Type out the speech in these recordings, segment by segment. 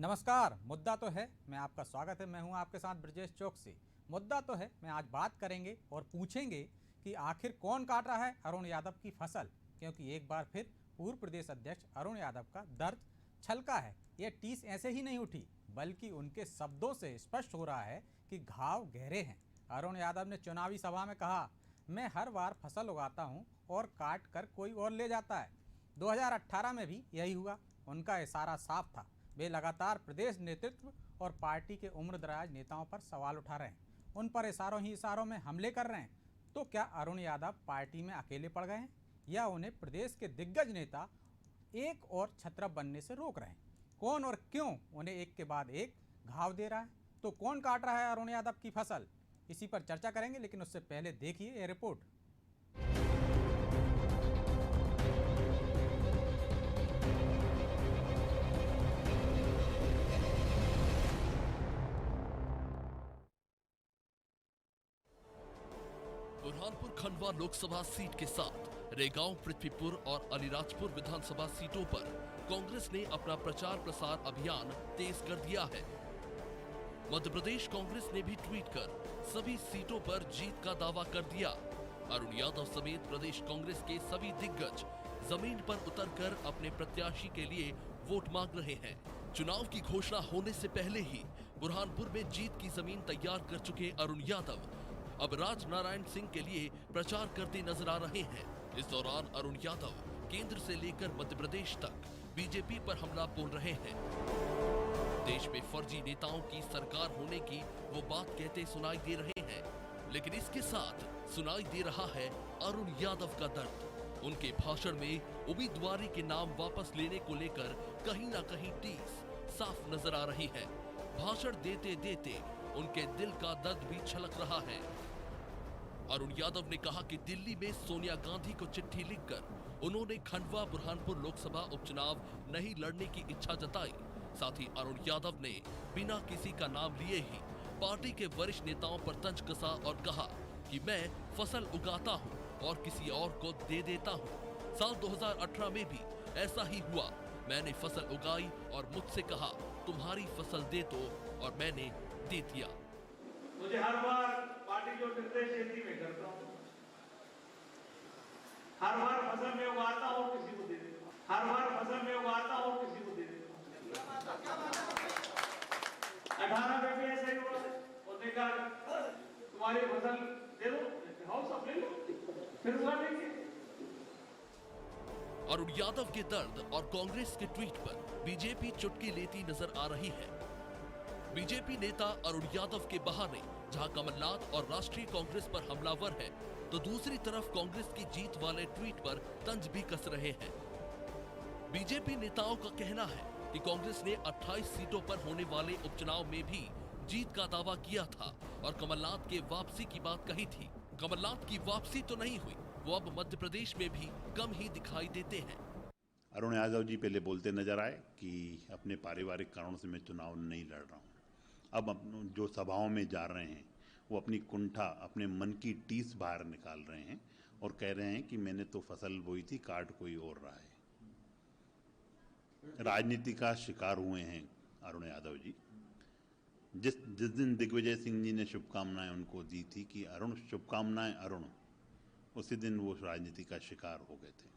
नमस्कार। मुद्दा तो है मैं आपका स्वागत है। मैं हूं आपके साथ ब्रजेश चौकसी। मुद्दा तो है मैं आज बात करेंगे और पूछेंगे कि आखिर कौन काट रहा है अरुण यादव की फसल, क्योंकि एक बार फिर पूर्व प्रदेश अध्यक्ष अरुण यादव का दर्द छलका है। यह टीस ऐसे ही नहीं उठी बल्कि उनके शब्दों से स्पष्ट हो रहा है कि घाव गहरे हैं। अरुण यादव ने चुनावी सभा में कहा, मैं हर बार फसल उगाता हूँ और काट कर कोई और ले जाता है। 2018 में भी यही हुआ। उनका इशारा साफ था। वे लगातार प्रदेश नेतृत्व और पार्टी के उम्रदराज नेताओं पर सवाल उठा रहे हैं, उन पर इशारों ही इशारों में हमले कर रहे हैं। तो क्या अरुण यादव पार्टी में अकेले पड़ गए हैं या उन्हें प्रदेश के दिग्गज नेता एक और छत्रप बनने से रोक रहे हैं? कौन और क्यों उन्हें एक के बाद एक घाव दे रहा है? तो कौन काट रहा है अरुण यादव की फसल? इसी पर चर्चा करेंगे, लेकिन उससे पहले देखिए यह रिपोर्ट। बुरहानपुर खंडवा लोकसभा सीट के साथ रेगांव, पृथ्वीपुर और अलीराजपुर विधानसभा सीटों पर कांग्रेस ने अपना प्रचार प्रसार अभियान तेज कर दिया है। मध्य प्रदेश कांग्रेस ने भी ट्वीट कर सभी सीटों पर जीत का दावा कर दिया। अरुण यादव समेत प्रदेश कांग्रेस के सभी दिग्गज जमीन पर उतरकर अपने प्रत्याशी के लिए वोट मांग रहे हैं। चुनाव की घोषणा होने से पहले ही बुरहानपुर में जीत की जमीन तैयार कर चुके अरुण यादव अब राजनारायण सिंह के लिए प्रचार करते नजर आ रहे हैं। इस दौरान अरुण यादव केंद्र से लेकर मध्य प्रदेश तक बीजेपी पर हमला बोल रहे हैं। देश में फर्जी नेताओं की सरकार होने की वो बात कहते सुनाई दे रहे हैं, लेकिन इसके साथ सुनाई दे रहा है अरुण यादव का दर्द। उनके भाषण में उम्मीदवारी के नाम वापस लेने को लेकर कहीं ना कहीं टीस साफ नजर आ रही है। भाषण देते देते उनके दिल का दर्द भी छलक रहा है। अरुण यादव ने कहा कि दिल्ली में सोनिया गांधी को चिट्ठी लिखकर उन्होंने खंडवा बुरहानपुर लोकसभा उपचुनाव नहीं लड़ने की इच्छा जताई। साथ ही अरुण यादव ने बिना किसी का नाम लिए ही पार्टी के वरिष्ठ नेताओं पर तंज कसा और कहा कि मैं फसल उगाता हूं और किसी और को दे देता हूं। साल 2018 में भी ऐसा ही हुआ। मैंने फसल उगाई और मुझसे कहा तुम्हारी फसल दे दो और मैंने दे दिया। मुझे हर बार पार्टी जो निर्देश देती मैं करता हूँ। हर बार फसल में उगाता हूँ किसी को दे देता हूँ। हर बार फसल में उगाता हूँ किसी को दे देता हूँ। 18 में भी ऐसा ही हुआ। उन्होंने कहा तुम्हारी फसल दे दो, हाउ सब ले लो, फिर उगा देंगे। अरुण यादव के दर्द और कांग्रेस के ट्वीट पर बीजेपी चुटकी लेती नजर आ रही है। बीजेपी नेता अरुण यादव के बहाने जहां कमलनाथ और राष्ट्रीय कांग्रेस पर हमलावर है, तो दूसरी तरफ कांग्रेस की जीत वाले ट्वीट पर तंज भी कस रहे हैं। बीजेपी नेताओं का कहना है कि कांग्रेस ने 28 सीटों पर होने वाले उपचुनाव में भी जीत का दावा किया था और कमलनाथ के वापसी की बात कही थी। कमलनाथ की वापसी तो नहीं हुई, वो अब मध्य प्रदेश में भी कम ही दिखाई देते हैं। अरुण यादव जी पहले बोलते नजर आए कि अपने पारिवारिक कारणों से मैं चुनाव नहीं लड़ रहा हूँ। अब जो सभाओं में जा रहे हैं वो अपनी कुंठा, अपने मन की टीस बाहर निकाल रहे हैं और कह रहे हैं कि मैंने तो फसल बोई थी, काट कोई और रहा है। राजनीति का शिकार हुए हैं अरुण यादव जी। जिस दिन दिग्विजय सिंह जी ने शुभकामनाएं उनको दी थी कि अरुण शुभकामनाएं अरुण, उसी दिन वो राजनीति का शिकार हो गए थे।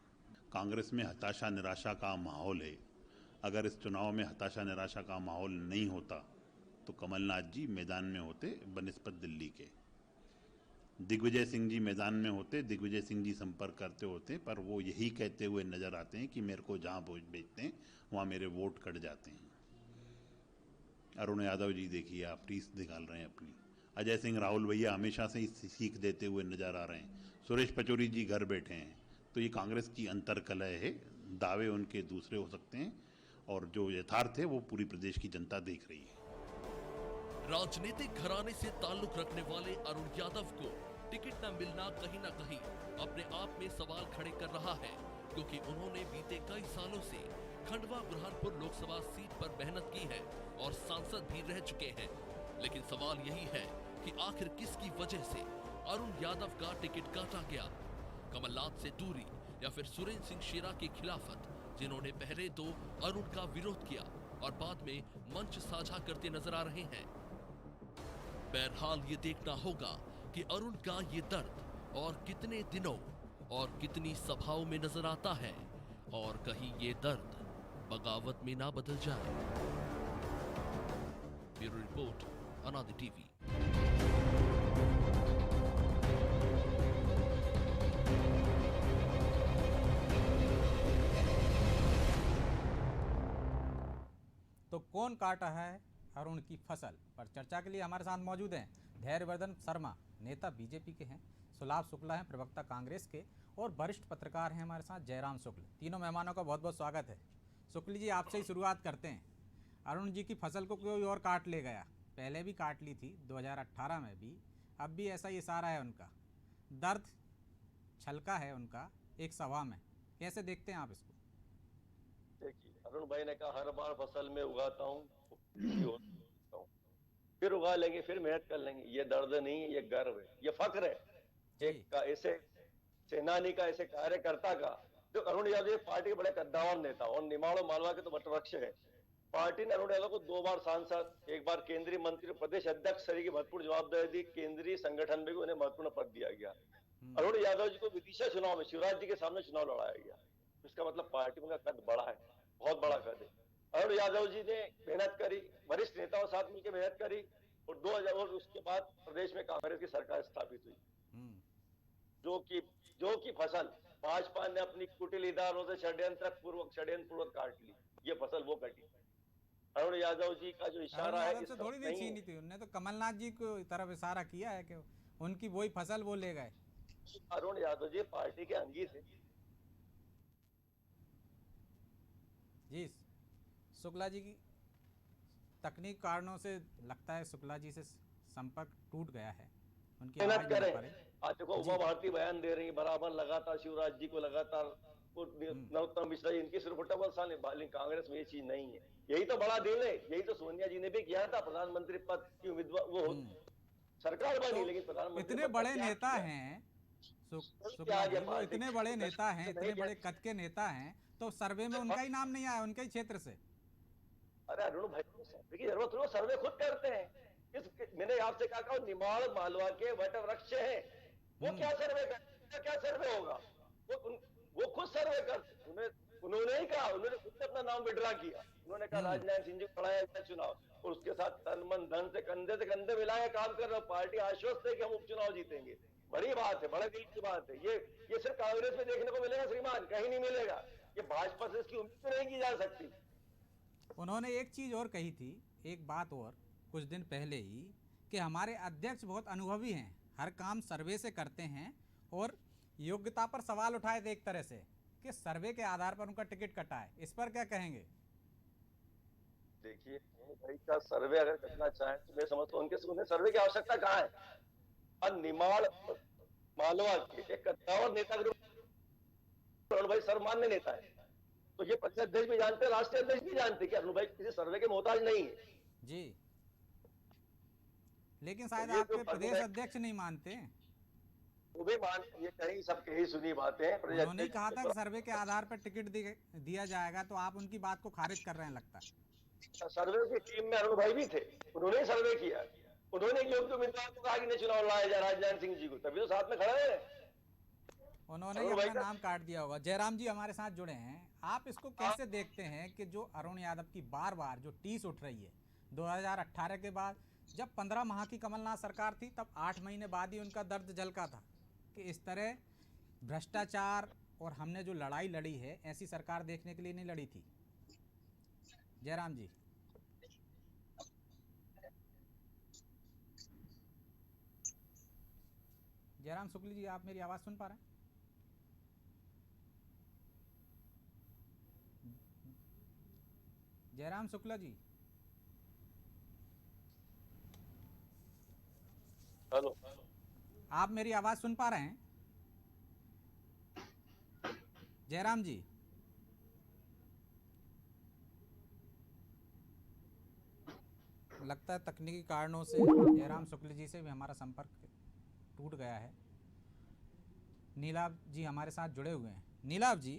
कांग्रेस में हताशा निराशा का माहौल है। अगर इस चुनाव में हताशा निराशा का माहौल नहीं होता तो कमलनाथ जी मैदान में होते बनिस्बत दिल्ली के। दिग्विजय सिंह जी मैदान में होते, दिग्विजय सिंह जी संपर्क करते होते, पर वो यही कहते हुए नजर आते हैं कि मेरे को जहां भेजते हैं वहां मेरे वोट कट जाते हैं। अरुण यादव जी देखिए आप टीस निकाल रहे हैं अपनी। अजय सिंह राहुल भैया हमेशा से ही सीख देते हुए नजर आ रहे हैं। सुरेश पचौरी जी घर बैठे हैं। तो ये कांग्रेस की अंतर्कलह है। दावे उनके दूसरे हो सकते हैं और जो यथार्थ है वो पूरी प्रदेश की जनता देख रही है। राजनीतिक घराने से ताल्लुक रखने वाले अरुण यादव को टिकट न मिलना कहीं ना कहीं अपने आप में सवाल खड़े कर रहा है, क्योंकि उन्होंने बीते कई सालों से खंडवा बुरहानपुर लोकसभा सीट पर मेहनत की है और सांसद भी रह चुके हैं। लेकिन सवाल यही है कि आखिर किसकी वजह से अरुण यादव का टिकट काटा गया? कमलनाथ से दूरी या फिर सुरेंद्र सिंह शेरा की खिलाफत, जिन्होंने पहले तो अरुण का विरोध किया और बाद में मंच साझा करते नजर आ रहे हैं। बहरहाल ये देखना होगा कि अरुण का ये दर्द और कितने दिनों और कितनी सभाओं में नजर आता है, और कहीं ये दर्द बगावत में ना बदल जाए। ब्यूरो रिपोर्ट, अनादि टीवी। तो कौन काट रहा है अरुण की फसल पर चर्चा के लिए हमारे साथ मौजूद हैं धैर्यवर्धन शर्मा, नेता बीजेपी के हैं, सुलाभ शुक्ला हैं, प्रवक्ता कांग्रेस के, और वरिष्ठ पत्रकार हैं हमारे साथ जयराम शुक्ल। तीनों मेहमानों का बहुत बहुत स्वागत है। शुक्ल जी, आपसे ही शुरुआत करते हैं। अरुण जी की फसल को कोई और काट ले गया, पहले भी काट ली थी 2018 में भी, अब भी ऐसा ही इशारा है उनका, दर्द छलका है उनका एक सभा में, कैसे देखते हैं आप इसको? देखिए, अरुण भाई ने कहा हर बार फसल में उगाता हूँ, फिर उगा लेंगे, फिर मेहनत कर लेंगे। ये दर्द नहीं है, ये गर्व है, ये फख्र है एक का, ऐसे सेनानी का, ऐसे कार्यकर्ता का। जो अरुण यादव पार्टी के बड़े कद्दावर नेता और निमाड़ और मालवा के तो वटवृक्ष है। पार्टी ने अरुण यादव को 2 बार सांसद, 1 बार केंद्रीय मंत्री, प्रदेश अध्यक्ष सरी की महत्वपूर्ण जवाबदारी दी। केंद्रीय संगठन में भी उन्हें महत्वपूर्ण पद दिया गया। अरुण यादव जी को विदिशा चुनाव में शिवराज जी के सामने चुनाव लड़ाया गया। इसका मतलब पार्टी में उनका कद बड़ा है, बहुत बड़ा कद है। अरुण यादव जी ने मेहनत करी, वरिष्ठ नेताओं के साथ मिलकर मेहनत करी, और 2000 और उसके बाद प्रदेश में कांग्रेस की सरकार स्थापित हुई। जो की फसल भाजपा ने अपनी कुटिल इदारों से षड्यंत्र पूर्वक काट ली। ये फसल वो कटी। अरुण यादव जी का जो इशारा है, से थोड़ी देर छीनी थी उन्होंने, तो कमलनाथ जी को तरफ इशारा किया है कि उनकी वही फसल वो ले गए। अरुण यादव जी पार्टी के अंगी थे। जी, शुक्ला जी की तकनीक कारणों से लगता है शुक्ला जी से संपर्क टूट गया है, उनकी आवाज नहीं आ रही। आज देखो उमा भारती बयान दे रही है बराबर, लगातार शिवराज जी को लगातार, नरोत्तम मिश्रा जी, इनकी सिर्फ कांग्रेस में ये चीज नहीं है। यही तो बड़ा दिल है, यही तो सोनिया जी ने भी किया था। प्रधानमंत्री पद की उम्मीदवार वो सरकार बनी, लेकिन प्रधानमंत्री इतने बड़े नेता हैं शुक्ला जी, वो इतने बड़े नेता हैं, इतने बड़े कद के नेता हैं, तो सर्वे में उनका ही नाम नहीं आया, उनके ही क्षेत्र से। अरे अरुण भाई, सर्वे की जरूरत नहीं, सर्वे खुद करते हैं। मैंने आपसे कहा निमाड़ मालवा के वटवृक्ष है, वो क्या सर्वे करते, क्या सर्वे होगा? वो खुद सर्वे करते। उन्होंने ही कहा, उन्होंने खुद अपना नाम विड्रा किया। उन्होंने कहा राजनारायण सिंह जी को खड़ा चुनाव, और उसके साथ तन मन धन से कंधे मिलाए काम कर रहे हो। पार्टी आश्वस्त है कि हम उपचुनाव जीतेंगे। बड़ी बात है, बड़े दिल की बात है। ये सिर्फ कांग्रेस में देखने को मिलेगा श्रीमान, कहीं नहीं मिलेगा। ये भाजपा से इसकी उम्मीद नहीं की जा सकती। उन्होंने एक चीज और कही थी, एक बात और कुछ दिन पहले ही, कि हमारे अध्यक्ष बहुत अनुभवी हैं, हर काम सर्वे से करते हैं, और योग्यता पर सवाल उठाए थे एक तरह से कि सर्वे के आधार पर उनका टिकट कटा है। इस पर क्या कहेंगे? देखिए भाई का सर्वे अगर करना चाहे तो मैं समझता हूँ उन्हें सर्वे की आवश्यकता कहाँ है। और निमाड़ मालवा के एक कद्दावर नेता अरुण भाई सर्वमान्य नेता है, तो ये प्रदेश अध्यक्ष भी जानते हैं, राष्ट्रीय अध्यक्ष भी जानते हैं कि अरुण भाई किसी सर्वे के मोहताज नहीं है जी। लेकिन शायद आपके प्रदेश अध्यक्ष नहीं मानते। वो भी मान, ये कहीं सबके ही सुनी बातें हैं। उन्होंने कहा था कि सर्वे के आधार पर टिकट दिया जाएगा, तो आप उनकी बात को खारिज कर रहे हैं लगता है। सर्वे की टीम में अरुण भाई भी थे, उन्होंने सर्वे किया, उन्होंने योग्य उम्मीदवार को कहा कि चुनाव लड़ाया जाए राजनारायण सिंह जी को, तभी तो साथ में खड़े हैं। उन्होंने ही अपना नाम काट दिया होगा। जयराम जी हमारे साथ जुड़े हैं, आप इसको कैसे देखते हैं कि जो अरुण यादव की बार बार जो टीस उठ रही है 2018 के बाद, जब 15 माह की कमलनाथ सरकार थी, तब 8 महीने बाद ही उनका दर्द झलका था कि इस तरह भ्रष्टाचार, और हमने जो लड़ाई लड़ी है ऐसी सरकार देखने के लिए नहीं लड़ी थी। जयराम जी। जयराम शुक्ल जी, आप मेरी आवाज सुन पा रहे हैं? जयराम शुक्ला जी, हेलो, आप मेरी आवाज सुन पा रहे हैं? जयराम जी, लगता है तकनीकी कारणों से जयराम शुक्ल जी से भी हमारा संपर्क टूट गया है। नीलाभ जी हमारे साथ जुड़े हुए हैं। नीलाभ जी,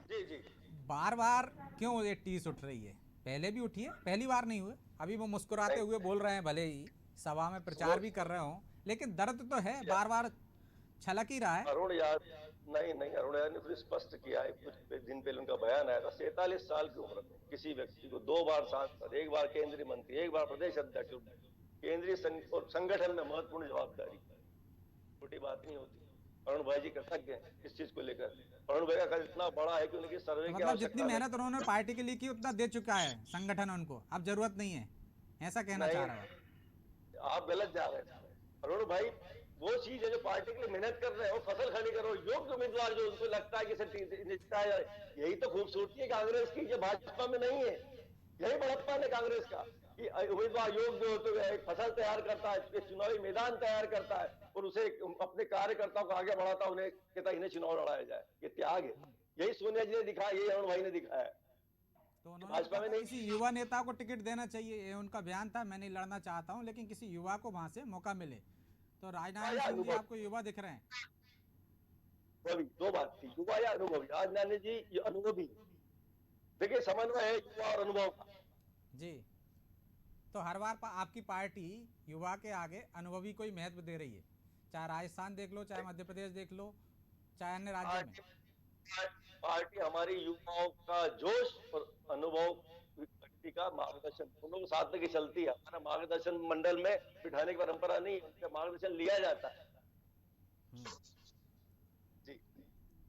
जी जी, बार बार क्यों ये टीस उठ रही है? पहले भी उठी है, पहली बार नहीं हुए। अभी वो मुस्कुराते हुए बोल रहे हैं, भले ही सभा में प्रचार भी कर रहे हो, लेकिन दर्द तो है, बार बार छलक ही रहा है। अरुण यादव नहीं, अरुण यादव ने खुद स्पष्ट किया है, कुछ दिन पहले उनका बयान आया था, 47 साल की उम्र में किसी व्यक्ति को 2 बार सांसद, 1 बार केंद्रीय मंत्री, 1 बार प्रदेश अध्यक्ष, केंद्रीय संगठन में महत्वपूर्ण जवाबदारी, छोटी बात नहीं होती। अरुण भाई जी कृतज्ञ हैं इस चीज को लेकर। अरुण भाई का कद इतना बड़ा है कि उनकी सर्वे की मतलब जितनी आवश्यकता मेहनत उन्होंने पार्टी के लिए की उतना दे चुका है संगठन उनको, अब जरूरत नहीं है, ऐसा कहना चाह रहा है। आप गलत जा रहे हैं अरुण भाई। वो चीज है जो पार्टी के लिए मेहनत कर रहे हो, फसल खड़ी करो, योग्य उम्मीदवार जो उनको लगता है कि यही तो खूबसूरती है कांग्रेस की, ये भाजपा में नहीं है। यही बड़प्पन है कांग्रेस का कि उम्मीदवार योग्य होते हुए एक फसल तैयार करता है, एक चुनावी मैदान तैयार करता है और उसे अपने कार्यकर्ताओं को आगे बढ़ाता है, उन्हें कहता है इन्हें चुनाव लड़ाया जाए। ये त्याग है, यही सोनिया जी ने दिखाया, यही अरुण भाई ने दिखाया। तो उन्होंने किसी युवा नेता को टिकट देना चाहिए, ये उनका बयान था। मैं नहीं लड़ना चाहता हूं, लेकिन किसी युवा को वहां से मौका मिले। तो राजनारायण सिंह जी आपको युवा दिख रहे हैं? दो बात थी, युवा या अनुभवी। राजनारायण जी ये अनुभवी, देखिए समन्वय है युवा और अनुभव का जी। तो हर बार आपकी पार्टी युवा के आगे अनुभवी को ही महत्व दे रही है, चाहे राजस्थान देख लो, चाहे मध्य प्रदेश देख लो, चाहे अन्य राज्यों में। पार्टी हमारी युवाओं का जोश और अनुभव का मार्गदर्शन दोनों को साथ लेके चलती है। हमारा मार्गदर्शन मंडल में बिठाने की परंपरा नहीं, उनका मार्गदर्शन लिया जाता है जी।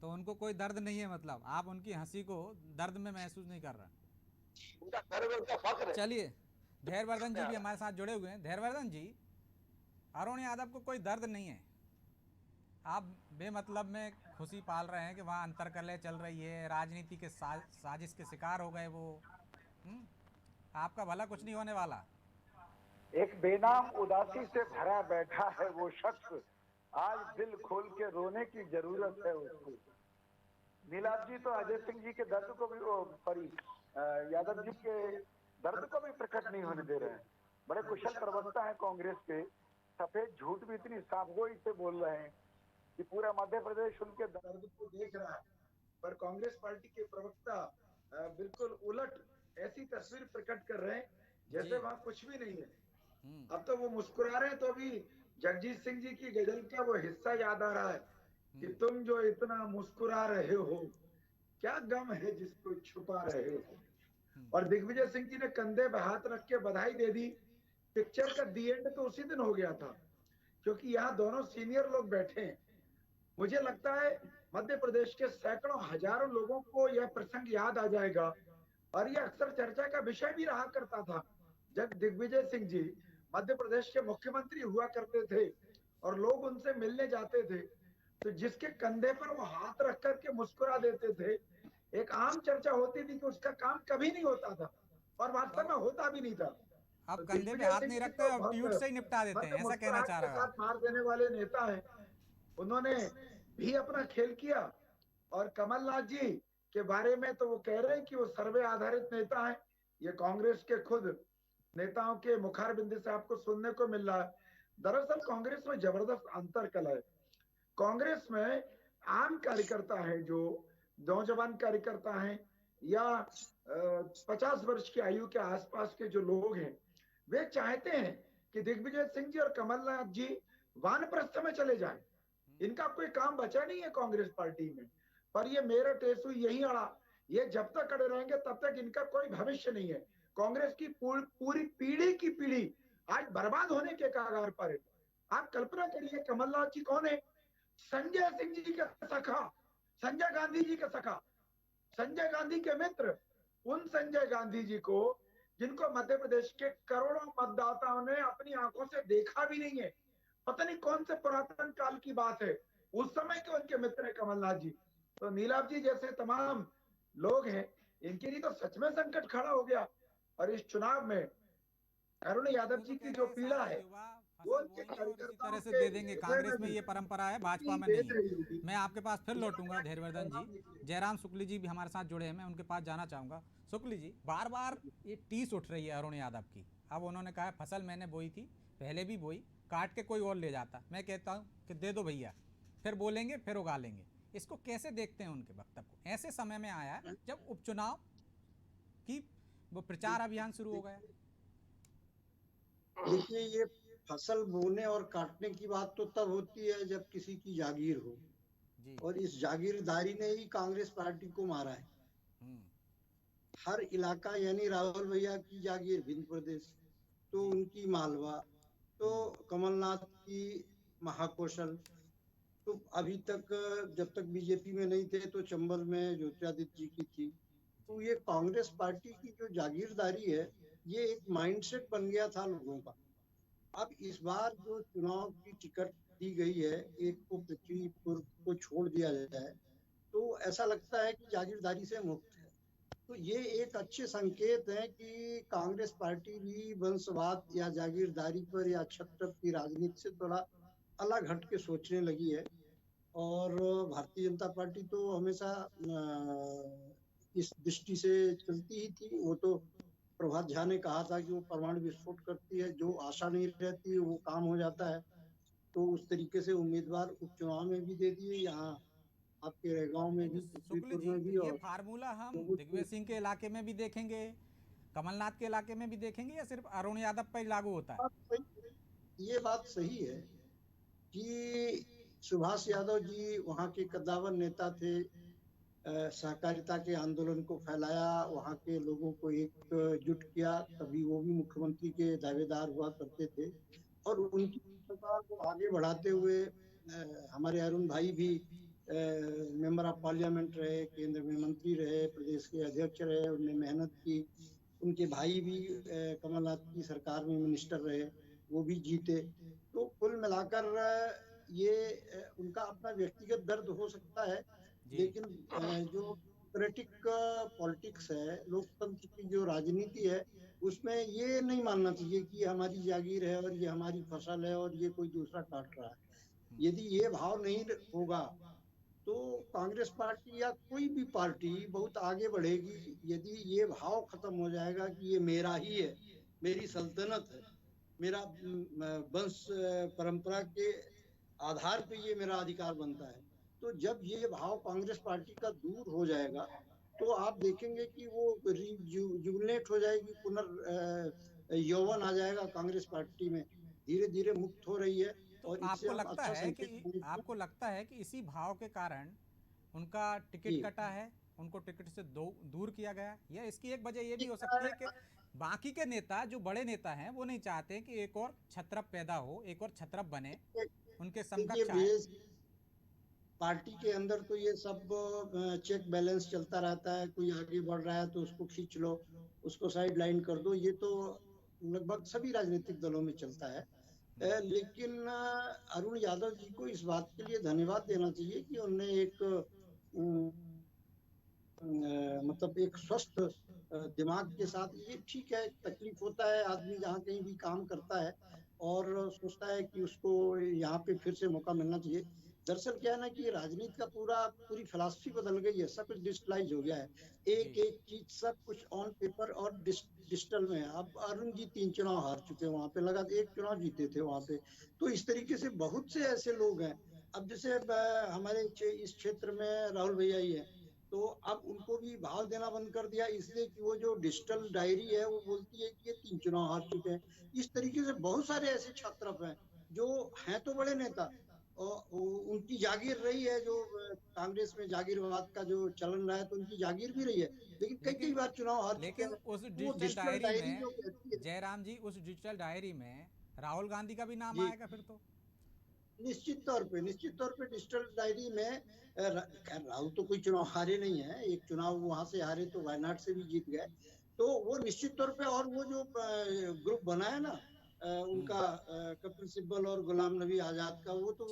तो उनको कोई दर्द नहीं है, मतलब आप उनकी हंसी को दर्द में महसूस नहीं कर रहा? उनका गर्व है, उनका फख्र है। चलिए, धैर्यवर्धन जी भी हमारे साथ जुड़े हुए हैं। धैर्यवर्धन जी, अरुण यादव को कोई दर्द नहीं है, आप बेमतलब में खुशी पाल रहे हैं कि वहाँ अंतर्कलह चल रही है, राजनीति के साजिश के शिकार हो गए वो। आपका भला कुछ नहीं होने वाला। एक बेनाम उदासी से भरा बैठा है वो शख्स, आज दिल खोल के रोने की जरूरत है उसको। नीलाभ जी तो अजय सिंह जी के दर्द को भी, यादव जी के दर्द को भी प्रकट नहीं होने दे रहे हैं। बड़े कुशल प्रवक्ता है कांग्रेस के, सफेद झूठ भी इतनी साफगोई से बोल रहे हैं कि पूरा मध्य प्रदेश उनके दर्द को देख रहा है। पर कांग्रेस पार्टी के प्रवक्ता बिल्कुल उलट ऐसी तस्वीर प्रकट कर रहे हैं जैसे वहां कुछ भी नहीं है। अब तो वो मुस्कुरा रहे हैं, तो अभी जगजीत सिंह जी की गजल का वो हिस्सा याद आ रहा है कि तुम जो इतना मुस्कुरा रहे हो, क्या गम है जिसको छुपा रहे हो। और दिग्विजय सिंह जी ने कंधे पे हाथ रख के बधाई दे दी। पिक्चर का दी एंड तो उसी दिन हो गया था, क्योंकि यहाँ दोनों सीनियर लोग बैठे हैं। मुझे लगता है मध्य प्रदेश के सैकड़ों हजारों लोगों को यह प्रसंग याद आ जाएगा, और यह अक्सर चर्चा का विषय भी रहा करता था जब दिग्विजय सिंह जी मध्य प्रदेश के मुख्यमंत्री हुआ करते थे और लोग उनसे मिलने जाते थे, तो जिसके कंधे पर वो हाथ रख करके मुस्कुरा देते थे, एक आम चर्चा होती थी कि उसका काम कभी नहीं होता था, और वास्तव में होता भी नहीं था। अब कंधे पे हाथ नहीं रखते, अब ट्वीट से ही निपटा देते हैं, ऐसा कहना चाह रहा हूं। मार देने वाले नेता हैं, उन्होंने भी अपना खेल किया। और कमलनाथ जी के बारे में तो वो कह रहे हैं कि वो सर्वे आधारित नेता हैं। ये कांग्रेस के खुद नेताओं के मुखार बिंदु से आपको सुनने को मिल रहा है। दरअसल कांग्रेस में जबरदस्त अंतरकलह है। कांग्रेस में आम कार्यकर्ता है, जो नौजवान कार्यकर्ता हैं या 50 वर्ष की आयु के आसपास के जो लोग हैं, वे चाहते हैं कि दिग्विजय सिंह जी और कमलनाथ जी वानप्रस्थ में चले जाएं। इनका कोई काम बचा नहीं है कांग्रेस पार्टी में। पर ये मेरा टेसु यही अड़ा, ये जब तक अड़े रहेंगे तब तक इनका कोई भविष्य नहीं है। कांग्रेस की पूरी पीढ़ी की पीढ़ी आज बर्बाद होने के कगार पर है। आप कल्पना करिए, कमलनाथ जी कौन है? संजय सिंह जी के सखा, संजय गांधी जी के सखा, संजय गांधी के मित्र। उन संजय गांधी जी को, जिनको मध्य प्रदेश के करोड़ों मतदाताओं ने अपनी आंखों से देखा भी नहीं है, पता नहीं कौन से पुरातन काल की बात है, उस समय के उनके मित्र है कमलनाथ जी। तो नीलाभ जी जैसे तमाम लोग हैं, इनके लिए तो सच में संकट खड़ा हो गया। और इस चुनाव में अरुण यादव जी की जो पीड़ा है वो इसी तरह से दे देंगे। कांग्रेस में ये परंपरा है, भाजपा में नहीं। मैं आपके पास फिर लौटूंगा धैर्यवर्धन जी। जयराम शुक्ल जी भी हमारे साथ जुड़े हैं, मैं उनके पास जाना चाहूंगा। शुक्ल जी, बार बार ये टीस उठ रही है अरुण यादव की। अब उन्होंने कहा फसल मैंने बोई थी, पहले भी बोई, काट के कोई और ले जाता। मैं कहता हूँ कि दे दो भैया, फिर बोलेंगे, फिर उगा लेंगे। इसको कैसे देखते हैं उनके वक्तव्य को? ऐसे समय में आया जब उपचुनाव की वो प्रचार अभियान शुरू हो गया। देखिए, ये फसल बोने और काटने की बात तो तब होती है जब किसी की जागीर हो, जी। और इस जागीरदारी ने ही कांग्रेस पार्टी को मारा है। हर इलाका यानी राहुल भैया की जागीर विंध्य प्रदेश, तो उनकी मालवा, तो कमलनाथ की महाकौशल, तो अभी तक जब तक बीजेपी में नहीं थे तो चंबल में ज्योतिरादित्य जी की थी। तो ये कांग्रेस पार्टी की जो जागीरदारी है, ये एक माइंडसेट बन गया था लोगों का। अब इस बार जो चुनाव की टिकट दी गई है, एक को पृथ्वीपुर को छोड़ दिया जाए, तो ऐसा लगता है कि जागीरदारी से मुक्त है। तो ये एक अच्छे संकेत है कि कांग्रेस पार्टी भी वंशवाद या जागीरदारी पर या छत्र की राजनीति से थोड़ा अलग हट के सोचने लगी है। और भारतीय जनता पार्टी तो हमेशा इस दृष्टि से चलती ही थी। वो तो प्रभात झा ने कहा था कि वो परमाणु विस्फोट करती है, जो आशा नहीं रहती वो काम हो जाता है। तो उस तरीके से उम्मीदवार उपचुनाव में भी दे दिए, यहाँ आपके रेगांव में भी, शुक्ल जी, में भी। ये और फार्मूला हम दिग्विजय सिंह के इलाके में भी देखेंगे, कमलनाथ के इलाके में भी देखेंगे, या सिर्फ अरुण यादव पर ही लागू होता है? ये बात सही है कि सुभाष यादव जी वहाँ के कद्दावर नेता थे, सहकारिता के आंदोलन को फैलाया, वहाँ के लोगों को एकजुट किया, तभी वो भी मुख्यमंत्री के दावेदार हुआ करते थे। और उनकी सरकार को आगे बढ़ाते हुए हमारे अरुण भाई भी मेंबर ऑफ पार्लियामेंट रहे, केंद्र में मंत्री रहे, प्रदेश के अध्यक्ष रहे, उन्होंने मेहनत की। उनके भाई भी कमलनाथ की सरकार में मिनिस्टर रहे, वो भी जीते। तो कुल मिलाकर ये उनका अपना व्यक्तिगत दर्द हो सकता है, लेकिन जो डेमोक्रेटिक पॉलिटिक्स है, लोकतंत्र की जो राजनीति है, उसमें ये नहीं मानना चाहिए कि हमारी जागीर है और ये हमारी फसल है और ये कोई दूसरा काट रहा है। यदि ये भाव नहीं होगा तो कांग्रेस पार्टी या कोई भी पार्टी बहुत आगे बढ़ेगी। यदि ये भाव खत्म हो जाएगा कि ये मेरा ही है, मेरी सल्तनत है, मेरा वंश परंपरा के आधार पे ये मेरा अधिकार बनता है, तो जब ये भाव कांग्रेस पार्टी का दूर हो जाएगा तो आप देखेंगे कि वो रिजुविनेट हो जाएगी, यौवन आ जाएगा कांग्रेस पार्टी में, धीरे धीरे मुक्त हो रही है। तो आपको लगता है कि इसी भाव के कारण उनका टिकट कटा है, उनको टिकट से दूर किया गया, या इसकी एक वजह ये भी हो सकती है कि बाकी के नेता, जो बड़े नेता हैं, वो नहीं चाहते कि एक और छत्रप पैदा हो, एक और छत्रप बने, उनके समकक्ष पार्टी के अंदर तो ये सब चेक बैलेंस चलता रहता है। कोई आगे बढ़ रहा है तो उसको खींच लो, उसको साइड लाइन कर दो, ये तो लगभग सभी राजनीतिक दलों में चलता है। लेकिन अरुण यादव जी को इस बात के लिए धन्यवाद देना चाहिए कि उन्होंने एक मतलब एक स्वस्थ दिमाग के साथ, ये ठीक है, तकलीफ होता है, आदमी जहाँ कहीं भी काम करता है और सोचता है कि उसको यहाँ पे फिर से मौका मिलना चाहिए। दरअसल क्या है ना कि राजनीति का पूरी फिलॉसफी बदल गई है, सब कुछ डिजिटलाइज हो गया है, एक एक चीज सब कुछ ऑन पेपर और डिजिटल में है। अब अरुण जी 3 चुनाव हार चुके हैं, वहां पे लगातार 1 चुनाव जीते थे वहां पे। तो इस तरीके से बहुत से ऐसे लोग हैं। अब जैसे हमारे इस क्षेत्र में राहुल भैया ही है, तो अब उनको भी भाव देना बंद कर दिया, इसलिए कि वो जो डिजिटल डायरी है वो बोलती है कि ये 3 चुनाव हार चुके हैं। इस तरीके से बहुत सारे ऐसे छात्र हैं जो हैं तो बड़े नेता, और उनकी जागीर रही है, जो कांग्रेस में जागीरवाद का जो चलन रहा है, तो उनकी जागीर भी रही है, लेकिन कई बार चुनाव हार चुके हैं। उस डिजिटल डायरी में जयराम जी, उस डिजिटल डायरी में राहुल गांधी का भी नाम आएगा फिर तो? निश्चित तौर पे डिजिटल डायरी में राहुल तो कोई चुनाव हारे नहीं है, एक चुनाव वहां से हारे तो वायनाड से भी जीत गए, तो वो निश्चित तौर पे। और वो जो ग्रुप बना है ना उनका, कपिल सिब्बल और गुलाम नबी आजाद का, वो तो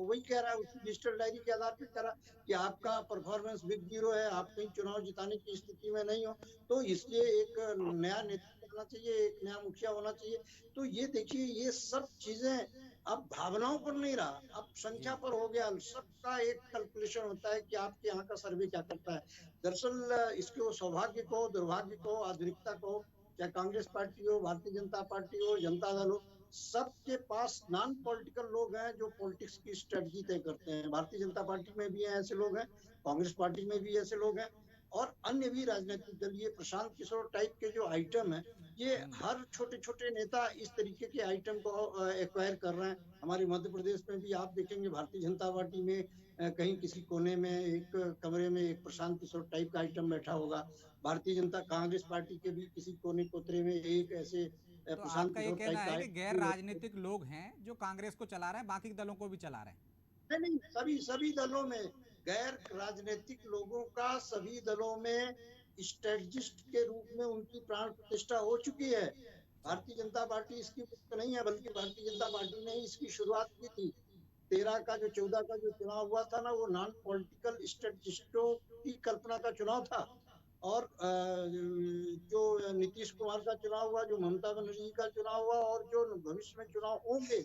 वही कह रहा है, उसकी डिजिटल डायरी के आधार पे कह रहा कि आपका परफॉर्मेंस बिग जीरो है, आप कहीं चुनाव जिताने की स्थिति में नहीं हो, तो इसलिए एक नया नेता होना चाहिए, एक नया मुखिया होना चाहिए। तो ये देखिए, ये सब चीजें अब भावनाओं पर नहीं रहा, अब संख्या पर हो गया। सबका एक कैलकुलेशन होता है कि आपके यहाँ का सर्वे क्या करता है। दरअसल इसको सौभाग्य को, दुर्भाग्य को, आधुनिकता को, चाहे कांग्रेस पार्टी हो, भारतीय जनता पार्टी हो, जनता दल हो, सबके पास नॉन पॉलिटिकल लोग हैं जो पॉलिटिक्स की स्ट्रेटजी तय करते हैं। भारतीय जनता पार्टी में भी ऐसे लोग हैं, कांग्रेस पार्टी में भी ऐसे लोग हैं, और अन्य भी राजनीतिक दल, ये प्रशांत किशोर टाइप के जो आइटम है, ये हर छोटे छोटे नेता इस तरीके के आइटम को एक्वायर कर रहे हैं। हमारे मध्य प्रदेश में भी आप देखेंगे भारतीय जनता पार्टी में कहीं किसी कोने में एक कमरे में एक प्रशांत किशोर टाइप का आइटम बैठा होगा। भारतीय जनता कांग्रेस पार्टी के भी किसी कोने कोतरे में एक ऐसे तो प्रशांत आपका ये किशोर कहना टाइप का है कि गैर आइटम। राजनीतिक लोग हैं जो कांग्रेस को चला रहे हैं, बाकी दलों को भी चला रहे हैं? नहीं, सभी दलों में, गैर राजनीतिक लोगों का सभी दलों में स्ट्रेटजिस्ट के रूप में उनकी प्राण प्रतिष्ठा हो चुकी है। भारतीय जनता पार्टी इसकी मुक्त नहीं है, बल्कि भारतीय जनता पार्टी ने इसकी शुरुआत की थी। 14 का जो चुनाव हुआ था ना, वो नॉन पॉलिटिकल स्ट्रेटजिस्टों की कल्पना का चुनाव था। और जो नीतीश कुमार का चुनाव हुआ, जो ममता बनर्जी का चुनाव हुआ, और जो भविष्य में चुनाव होंगे,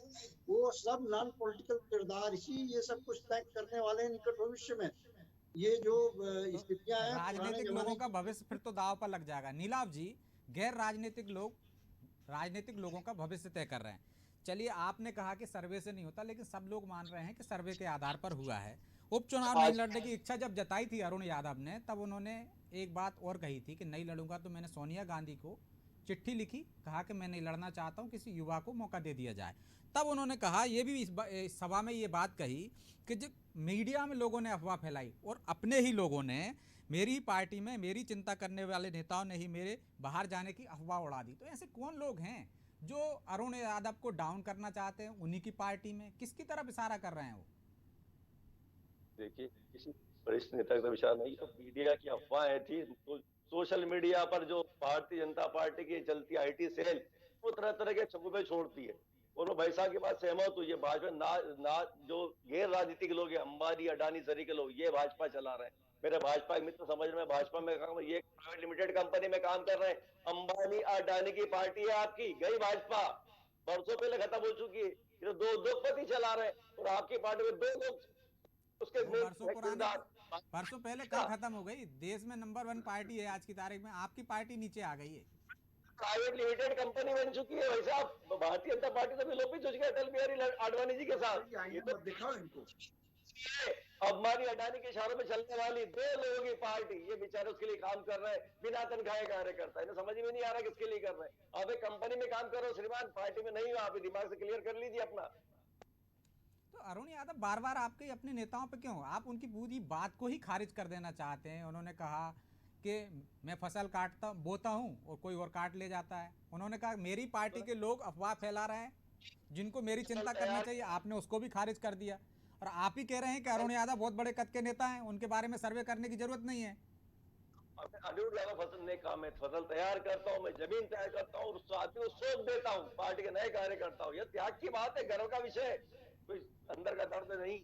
वो सब नॉन पॉलिटिकल किरदार ही ये सब कुछ तय करने वाले हैं निकट भविष्य में। ये जो तो स्थितियां हैं पुराने राजनीतिक जमाने लोगों का की। भविष्य फिर तो दांव पर लग जाएगा। नीलाभ जी, गैर राजनीतिक लोग राजनीतिक लोगों का भविष्य तय कर रहे हैं। चलिए, आपने कहा कि सर्वे से नहीं होता, लेकिन सब लोग मान रहे हैं कि सर्वे के आधार पर हुआ है। उपचुनाव नहीं लड़ने की इच्छा जब जताई थी अरुण यादव ने, तब उन्होंने एक बात और कही थी कि नहीं लड़ूंगा। तो मैंने सोनिया गांधी को चिट्ठी लिखी, कहा कि मैं नहीं लड़ना चाहता हूं, किसी युवा को मौका दे दिया जाए। तब उन्होंने कहा, ये भी इस सभा में ये बात कही कि जब मीडिया में लोगों ने अफवाह फैलाई और अपने ही लोगों ने, मेरी पार्टी में मेरी चिंता करने वाले नेताओं ने ही मेरे बाहर जाने की अफवाह उड़ा दी। तो ऐसे कौन लोग हैं जो अरुण यादव को डाउन करना चाहते हैं? उन्हीं की पार्टी में किसकी तरफ इशारा कर रहे हैं वो? देखिए, किसी वरिष्ठ नेता का विचार नहीं, तो मीडिया की अफवाहें थी। तो सोशल मीडिया पर जो भारतीय जनता पार्टी की चलती आईटी सेल, वो तरह तरह के छबूबे छोड़ती है। और वो भाईसा की बात सहमत हुई है। भाजपा ना जो गैर राजनीतिक लोग हैं, अंबानी अडानी सरी के लोग, ये भाजपा चला रहे हैं। मेरे भाजपा के मित्र समझ में, भाजपा में काम, ये प्राइवेट लिमिटेड कंपनी में काम कर रहे हैं। अंबानी अडानी की पार्टी है आपकी, गई भाजपा बरसों पहले खत्म हो चुकी है। ये तो दो उद्योगपति चला रहे हैं, और आपकी पार्टी में दो लोग उसके वो बरसों पहले कब खत्म हो गई? देश में नंबर 1 पार्टी है आज की तारीख में, आपकी पार्टी नीचे आ गई है। प्राइवेट लिमिटेड कंपनी बन चुकी है। वैसे आप भारतीय जनता पार्टी से विलोपित हो चुकी है अटल बिहारी आडवाणी जी के साथ। ये तो दिखाओ इनको, अंबानी अडानी के इशारों में चलने वाली दो लोगों की पार्टी, ये बेचारे उसके लिए काम कर रहे हैं, बिना तनख्वाह कार्यकर्ता। इन्हें समझ में नहीं आ रहा किसके लिए कर रहे हैं। आप एक कंपनी में काम कर रहे हो श्रीमान, पार्टी में नहीं हो। आप दिमाग से क्लियर कर लीजिए अपना। तो अरुण यादव बार बार आपके अपने नेताओं पे क्यों, आप उनकी पूरी बात को ही खारिज कर देना चाहते हैं? उन्होंने कहा कि मैं फसल बोता हूं और कोई और काट ले जाता है। उन्होंने कहा मेरी पार्टी के लोग अफवाह फैला रहे हैं जिनको मेरी चिंता करनी चाहिए, आपने उसको भी खारिज कर दिया। और आप ही कह रहे हैं कि अरुण यादव बहुत बड़े कद के नेता हैं, उनके बारे में सर्वे करने की जरूरत नहीं है। अरुण यादव फसल नहीं काम है, फसल तैयार करता हूँ मैं, जमीन तैयार करता हूँ, उस आदमी को सौंप देता हूँ, पार्टी के नए कार्यकर्ता हूँ। यह त्याग की बात है, गर्व का विषय है। कोई अंदर का दर्द नहीं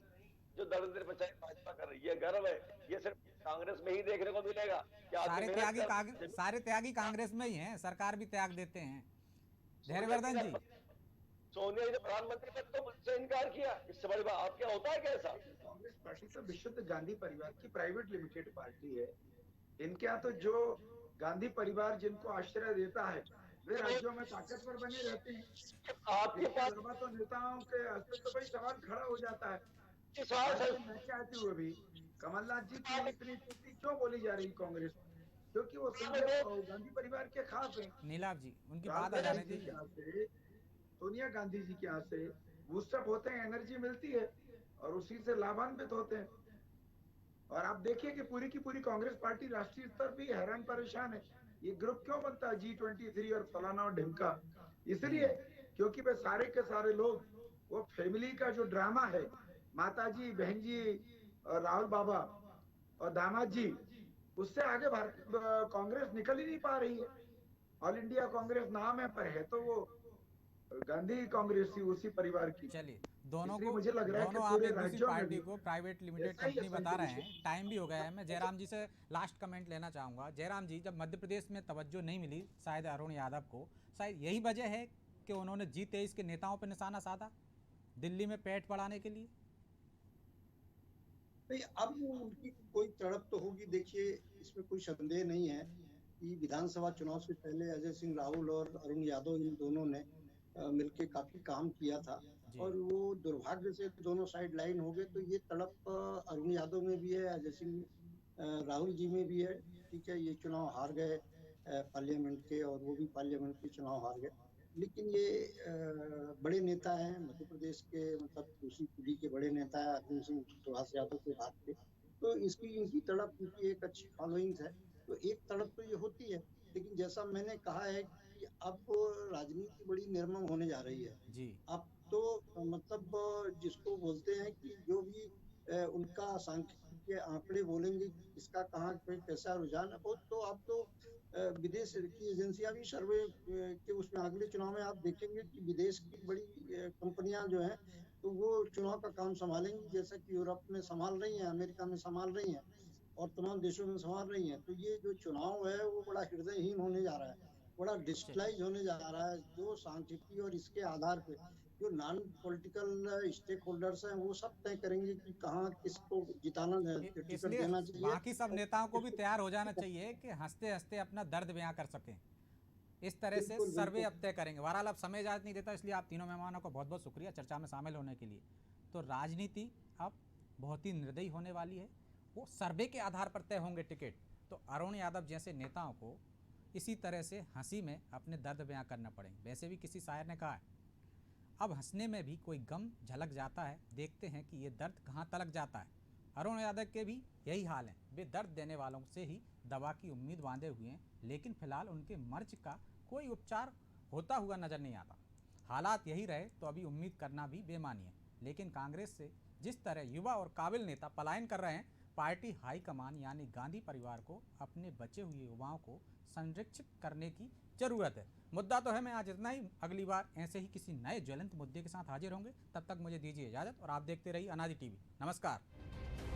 जो दर्द बचाए भाजपा कर रही है, गर्व है। ये सिर्फ कांग्रेस में ही देखने को मिलेगा। सारे त्यागी कांग्रेस में ही हैं, सरकार भी त्याग देते हैं। धैर्यवर्धन जी, सोनिया जी ने प्रधानमंत्री पद तो मुझसे इनकार किया, इससे बड़ी बात आप क्या होता है कैसा? कांग्रेस पार्टी तो विशुद्ध गांधी परिवार की प्राइवेट लिमिटेड पार्टी है। इनके यहाँ तो जो गांधी परिवार जिनको आश्रय देता है, वे राज्यों में ताकतवर बने रहते हैं। आपके पास तो नेताओं के अस्तित्व पर सवाल खड़ा हो जाता है। मैं चाहती हूँ अभी कमलनाथ जी की इतनी क्यों बोली जा रही कांग्रेस, क्योंकि वो गांधी परिवार के खास हैं। नीलाभ जी, उनकी बात आ जाने दीजिए। सोनिया गांधी जी के यहाँ से बूस्टअप होते हैं, एनर्जी मिलती है और उसी से लाभान्वित होते हैं। और आप देखिए कि पूरी की पूरी कांग्रेस पार्टी राष्ट्रीय स्तर भी हैरान परेशान है। ये ग्रुप क्यों बनता है G23 और फलाना और ढिमका? इसलिए क्योंकि वे सारे के सारे लोग, वो फैमिली का जो ड्रामा है, माताजी, बहन जी और राहुल बाबा और दामाद जी, उससे आगे कांग्रेस निकल ही नहीं पा रही है। ऑल इंडिया कांग्रेस नाम है, पर है तो वो गांधी कांग्रेस ही उसी परिवार की। चलिए, दोनों को मुझे लग रहा है दोनों आप एक दूसरी पार्टी को प्राइवेट लिमिटेड कंपनी बता रहे हैं। टाइम भी हो गया है। मैं जयराम जी से लास्ट कमेंट लेना चाहूँगा। जयराम जी, जब मध्य प्रदेश में तवज्जो नहीं मिली शायद अरुण यादव को, शायद यही वजह है कि उन्होंने G23 के नेताओं पर निशाना साधा दिल्ली में पेट बढ़ाने के लिए। नहीं, अब उनकी कोई तड़प तो होगी। देखिए, इसमें कोई संदेह नहीं है कि विधानसभा चुनाव से पहले अजय सिंह राहुल और अरुण यादव, इन दोनों ने मिलके काफी काम किया था, और वो दुर्भाग्य से दोनों साइड लाइन हो गए। तो ये तड़प अरुण यादव में भी है, अजय सिंह राहुल जी में भी है। ठीक है, ये चुनाव हार गए पार्लियामेंट के, और वो भी पार्लियामेंट के चुनाव हार गए, लेकिन ये बड़े नेता हैं मध्य प्रदेश के, मतलब दूसरी पीढ़ी के बड़े नेता है अर्जुन सिंह सुभाष यादव के बाद के। तो इसकी इनकी तड़प, इनकी एक अच्छी फॉलोइंग है, तो एक तड़प तो ये होती है। लेकिन जैसा मैंने कहा है कि अब राजनीति बड़ी निर्मम होने जा रही है। जी अब तो मतलब जिसको बोलते हैं कि जो भी उनका सांख्यिकी के आंकड़े बोलेंगे कि किसका कहाँ पे कैसा रुझान है, वो तो अब तो विदेश की एजेंसियां भी सर्वे के उसमें अगले चुनाव में आप देखेंगे कि विदेश की बड़ी कंपनियां जो हैं तो वो चुनाव का काम संभालेंगी, जैसा कि यूरोप में संभाल रही हैं, अमेरिका में संभाल रही हैं और तमाम देशों में संभाल रही हैं। तो ये जो चुनाव है वो बड़ा हृदयहीन होने जा रहा है, बड़ा डिजिटलाइज होने जा रहा है, जो सांख्यिकी और इसके आधार पे जो नॉन पॉलिटिकल स्टेक होल्डर्स हैं वो सब तय करेंगे कि कहाँ किसको जिताना टिकट इसलिए देना चाहिए। बाकी सब नेताओं को भी तैयार हो जाना चाहिए कि हंसते हंसते अपना दर्द बयां कर सकें। इस तरह से बिल्कुल, सर्वे बिल्कुल। अब तय करेंगे। बहरहाल अब समय इजाज़त नहीं देता, इसलिए आप तीनों मेहमानों को बहुत बहुत शुक्रिया चर्चा में शामिल होने के लिए। तो राजनीति अब बहुत ही निर्दयी होने वाली है, वो सर्वे के आधार पर तय होंगे टिकट। तो अरुण यादव जैसे नेताओं को इसी तरह से हंसी में अपने दर्द बयां करना पड़ेंगे। वैसे भी किसी शायर ने कहा है, अब हंसने में भी कोई गम झलक जाता है, देखते हैं कि ये दर्द कहाँ तलक जाता है। अरुण यादव के भी यही हाल है, वे दर्द देने वालों से ही दवा की उम्मीद बांधे हुए हैं, लेकिन फिलहाल उनके मर्ज का कोई उपचार होता हुआ नजर नहीं आता। हालात यही रहे तो अभी उम्मीद करना भी बेमानी है। लेकिन कांग्रेस से जिस तरह युवा और काबिल नेता पलायन कर रहे हैं, पार्टी हाईकमान यानी गांधी परिवार को अपने बचे हुए युवाओं को संरक्षित करने की जरूरत है। मुद्दा तो है मैं आज इतना ही, अगली बार ऐसे ही किसी नए ज्वलंत मुद्दे के साथ हाजिर होंगे। तब तक मुझे दीजिए इजाजत और आप देखते रहिए अनादि टीवी। नमस्कार।